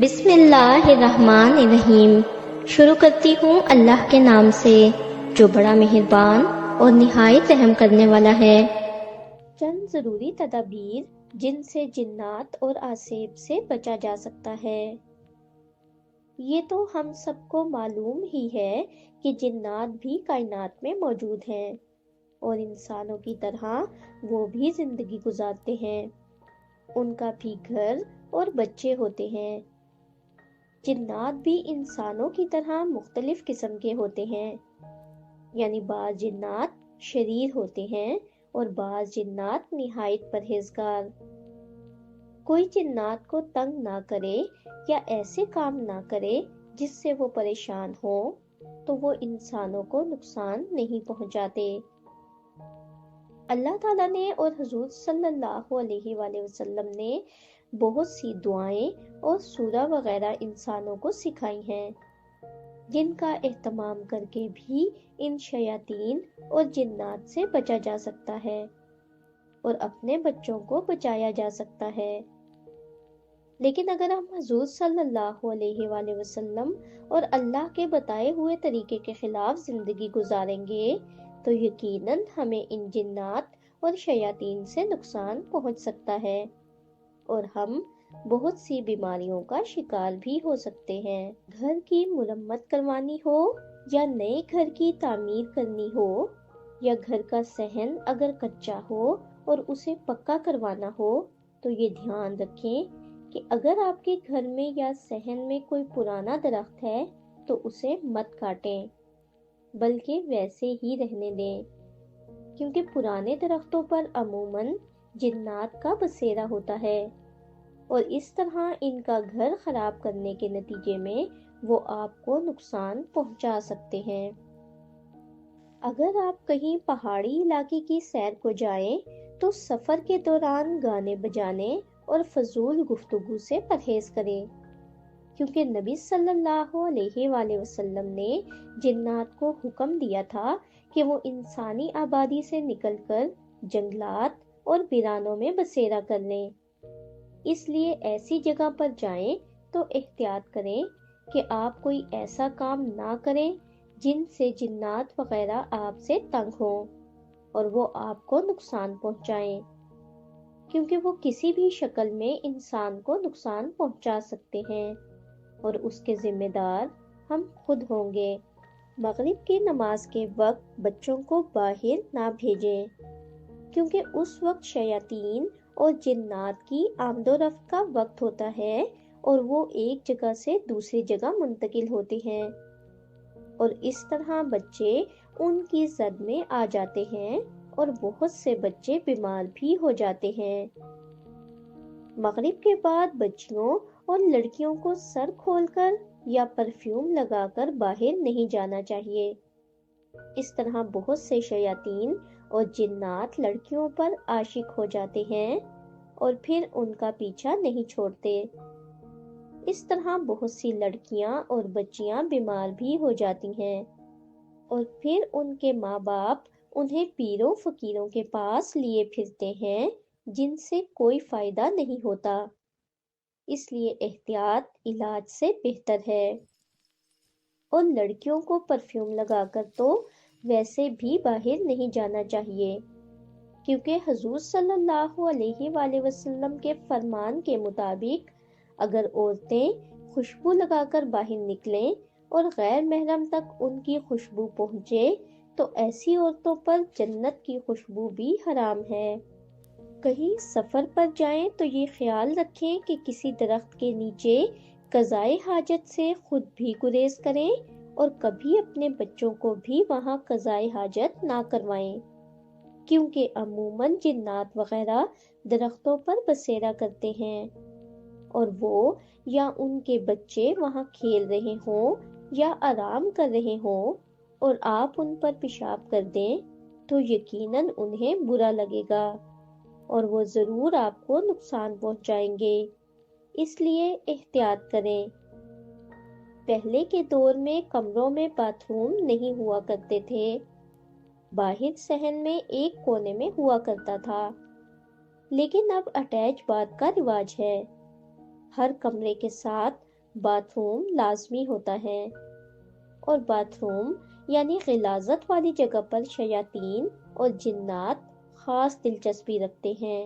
بسم اللہ الرحمن الرحیم۔ شروع کرتی ہوں اللہ کے نام سے جو بڑا مہربان اور نہایت رحم کرنے والا ہے۔ چند ضروری تدابیر جن سے جنات اور آسیب سے بچا جا سکتا ہے۔ یہ تو ہم سب کو معلوم ہی ہے کہ جنات بھی کائنات میں موجود ہیں اور انسانوں کی طرح وہ بھی زندگی گزارتے ہیں۔ ان کا بھی گھر اور بچے ہوتے ہیں۔ جنات بھی انسانوں کی طرح مختلف قسم کے ہوتے ہیں، یعنی بعض جنات شریر ہوتے ہیں اور بعض جنات نہایت پرہیزگار۔ کوئی جنات کو تنگ نہ کرے یا ایسے کام نہ کرے جس سے وہ پریشان ہو تو وہ انسانوں کو نقصان نہیں پہنچاتے۔ اللہ تعالیٰ نے اور حضور صلی اللہ علیہ وآلہ وسلم نے بہت سی دعائیں اور سورہ وغیرہ انسانوں کو سکھائی ہیں، جن کا اہتمام کر کے بھی ان شیاطین اور جنات سے بچا جا سکتا ہے اور اپنے بچوں کو بچایا جا سکتا ہے۔ لیکن اگر ہم حضور صلی اللہ علیہ وآلہ وسلم اور اللہ کے بتائے ہوئے طریقے کے خلاف زندگی گزاریں گے تو یقیناً ہمیں ان جنات اور شیاطین سے نقصان پہنچ سکتا ہے اور ہم بہت سی بیماریوں کا شکار بھی ہو سکتے ہیں۔ گھر کی مرمت کروانی ہو یا نئے گھر کی تعمیر کرنی ہو یا گھر کا صحن اگر کچا ہو اور اسے پکا کروانا ہو تو یہ دھیان رکھیں کہ اگر آپ کے گھر میں یا صحن میں کوئی پرانا درخت ہے تو اسے مت کاٹیں بلکہ ویسے ہی رہنے دیں، کیونکہ پرانے درختوں پر عموماً جنات کا بسیرا ہوتا ہے اور اس طرح ان کا گھر خراب کرنے کے نتیجے میں وہ آپ کو نقصان پہنچا سکتے ہیں۔ اگر آپ کہیں پہاڑی علاقے کی سیر کو جائیں تو سفر کے دوران گانے بجانے اور فضول گفتگو سے پرہیز کریں، کیونکہ نبی صلی اللہ علیہ وآلہ وسلم نے جنات کو حکم دیا تھا کہ وہ انسانی آبادی سے نکل کر جنگلات اور ویرانوں میں بسیرا کر لیں۔ اس لیے ایسی جگہ پر جائیں تو احتیاط کریں کہ آپ کوئی ایسا کام نہ کریں جن سے جنات وغیرہ آپ سے تنگ ہوں اور وہ آپ کو نقصان پہنچائیں، کیونکہ وہ کسی بھی شکل میں انسان کو نقصان پہنچا سکتے ہیں اور اس کے ذمہ دار ہم خود ہوں گے۔ مغرب کی نماز کے وقت بچوں کو باہر نہ بھیجیں، کیونکہ اس وقت شیاطین اور جنات کی آمد و رفت کا وقت ہوتا ہے اور وہ ایک جگہ سے دوسری جگہ منتقل ہوتے ہیں اور اس طرح بچے ان کی زد میں آ جاتے ہیں اور بہت سے بچے بیمار بھی ہو جاتے ہیں۔ مغرب کے بعد بچیوں اور لڑکیوں کو سر کھول کر یا پرفیوم لگا کر باہر نہیں جانا چاہیے۔ اس طرح بہت سے شیاطین اور جنات لڑکیوں پر عاشق ہو جاتے ہیں اور پھر ان کا پیچھا نہیں چھوڑتے۔ اس طرح بہت سی لڑکیاں اور بچیاں بیمار بھی ہو جاتی ہیں اور پھر ان کے ماں باپ انہیں پیروں فقیروں کے پاس لیے پھرتے ہیں جن سے کوئی فائدہ نہیں ہوتا۔ اس لیے احتیاط علاج سے بہتر ہے۔ اور لڑکیوں کو پرفیوم لگا کر تو ویسے بھی باہر نہیں جانا چاہیے، کیونکہ حضور صلی اللہ علیہ وآلہ وسلم کے فرمان کے مطابق اگر عورتیں خوشبو لگا کر باہر نکلیں اور غیر محرم تک ان کی خوشبو پہنچے تو ایسی عورتوں پر جنت کی خوشبو بھی حرام ہے۔ کہیں سفر پر جائیں تو یہ خیال رکھیں کہ کسی درخت کے نیچے قضائے حاجت سے خود بھی گریز کریں اور کبھی اپنے بچوں کو بھی وہاں قضائے حاجت نہ کروائیں، کیونکہ عموماً جنات وغیرہ درختوں پر بسیرا کرتے ہیں اور وہ یا ان کے بچے وہاں کھیل رہے ہوں یا آرام کر رہے ہوں اور آپ ان پر پیشاب کر دیں تو یقیناً انہیں برا لگے گا اور وہ ضرور آپ کو نقصان پہنچائیں گے۔ اس لیے احتیاط کریں۔ پہلے کے دور میں کمروں میں باتھ روم نہیں ہوا کرتے تھے، باہر صحن میں ایک کونے میں ہوا کرتا تھا، لیکن اب اٹیچ باتھ کا رواج ہے۔ ہر کمرے کے ساتھ باتھ روم لازمی ہوتا ہے، اور باتھ روم یعنی غلاظت والی جگہ پر شیاطین اور جنات خاص دلچسپی رکھتے ہیں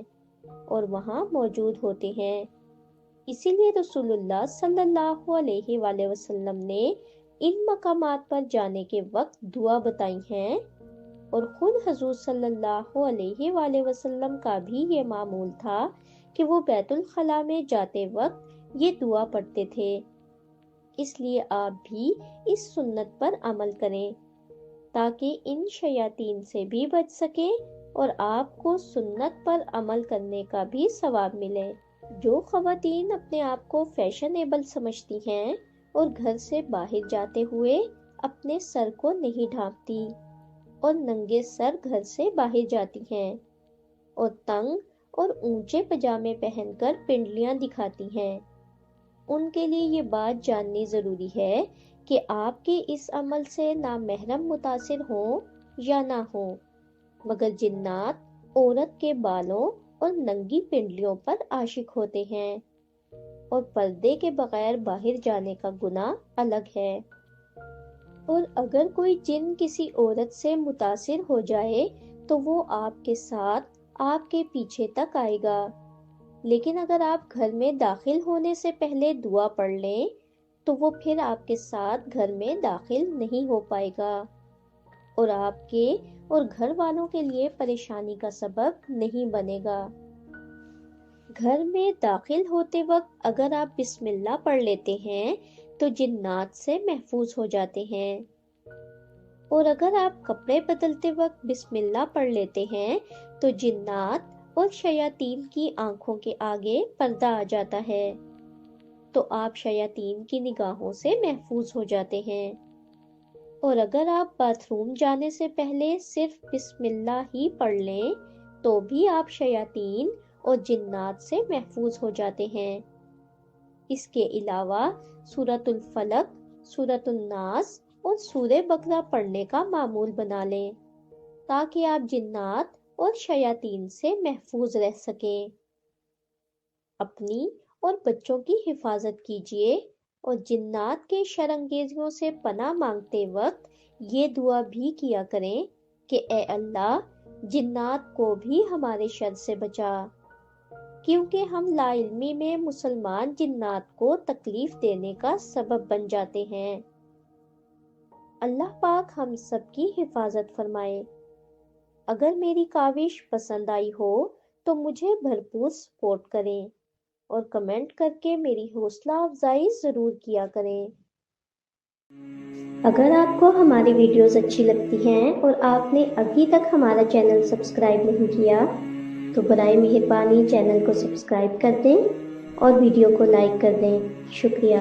اور وہاں موجود ہوتے ہیں۔ اسی لیے رسول اللہ صلی اللہ علیہ وآلہ وسلم نے ان مقامات پر جانے کے وقت دعا بتائی ہیں، اور خود حضور صلی اللہ علیہ وآلہ وسلم کا بھی یہ معمول تھا کہ وہ بیت الخلاء میں جاتے وقت یہ دعا پڑھتے تھے۔ اس لیے آپ بھی اس سنت پر عمل کریں تاکہ ان شیاطین سے بھی بچ سکیں اور آپ کو سنت پر عمل کرنے کا بھی ثواب ملے۔ جو خواتین اپنے آپ کو فیشنیبل سمجھتی ہیں اور گھر سے باہر جاتے ہوئے اپنے سر کو نہیں ڈھانپتی اور ننگے سر گھر سے باہر جاتی ہیں اور تنگ اور اونچے پجامے پہن کر پنڈلیاں دکھاتی ہیں، ان کے لیے یہ بات جاننی ضروری ہے کہ آپ کے اس عمل سے نامحرم متاثر ہوں یا نہ ہوں، مگر جنات عورت کے بالوں اور ننگی پنڈلیوں پر عاشق ہوتے ہیں، اور پردے کے بغیر باہر جانے کا گناہ الگ ہے۔ اور اگر کوئی جن کسی عورت سے متاثر ہو جائے تو وہ آپ کے ساتھ آپ کے پیچھے تک آئے گا، لیکن اگر آپ گھر میں داخل ہونے سے پہلے دعا پڑھ لیں تو وہ پھر آپ کے ساتھ گھر میں داخل نہیں ہو پائے گا اور آپ کے اور گھر والوں کے لیے پریشانی کا سبب نہیں بنے گا۔ گھر میں داخل ہوتے وقت اگر آپ بسم اللہ پڑھ لیتے ہیں تو جنات سے محفوظ ہو جاتے ہیں، اور اگر آپ کپڑے بدلتے وقت بسم اللہ پڑھ لیتے ہیں تو جنات اور شیاطین کی آنکھوں کے آگے پردہ آ جاتا ہے، تو آپ شیاطین کی نگاہوں سے محفوظ ہو جاتے ہیں۔ اور اگر آپ باتھ روم جانے سے پہلے صرف بسم اللہ ہی پڑھ لیں تو بھی آپ شیاطین اور جنات سے محفوظ ہو جاتے ہیں۔ اس کے علاوہ سورۃ الفلق، سورۃ الناس اور سورہ بقرہ پڑھنے کا معمول بنا لیں تاکہ آپ جنات اور شیاطین سے محفوظ رہ سکیں۔ اپنی اور بچوں کی حفاظت کیجیے اور جنات کے شرانگیزیوں سے پناہ مانگتے وقت یہ دعا بھی کیا کریں کہ اے اللہ جنات کو بھی ہمارے شر سے بچا، کیونکہ ہم لا علمی میں مسلمان جنات کو تکلیف دینے کا سبب بن جاتے ہیں۔ اللہ پاک ہم سب کی حفاظت فرمائے۔ اگر میری کاوش پسند آئی ہو تو مجھے بھرپور سپورٹ کریں اور کمنٹ کر کے میری حوصلہ افزائی ضرور کیا کریں۔ اگر آپ کو ہماری ویڈیوز اچھی لگتی ہیں اور آپ نے ابھی تک ہمارا چینل سبسکرائب نہیں کیا تو برائے مہربانی چینل کو سبسکرائب کر دیں اور ویڈیو کو لائک کر دیں۔ شکریہ۔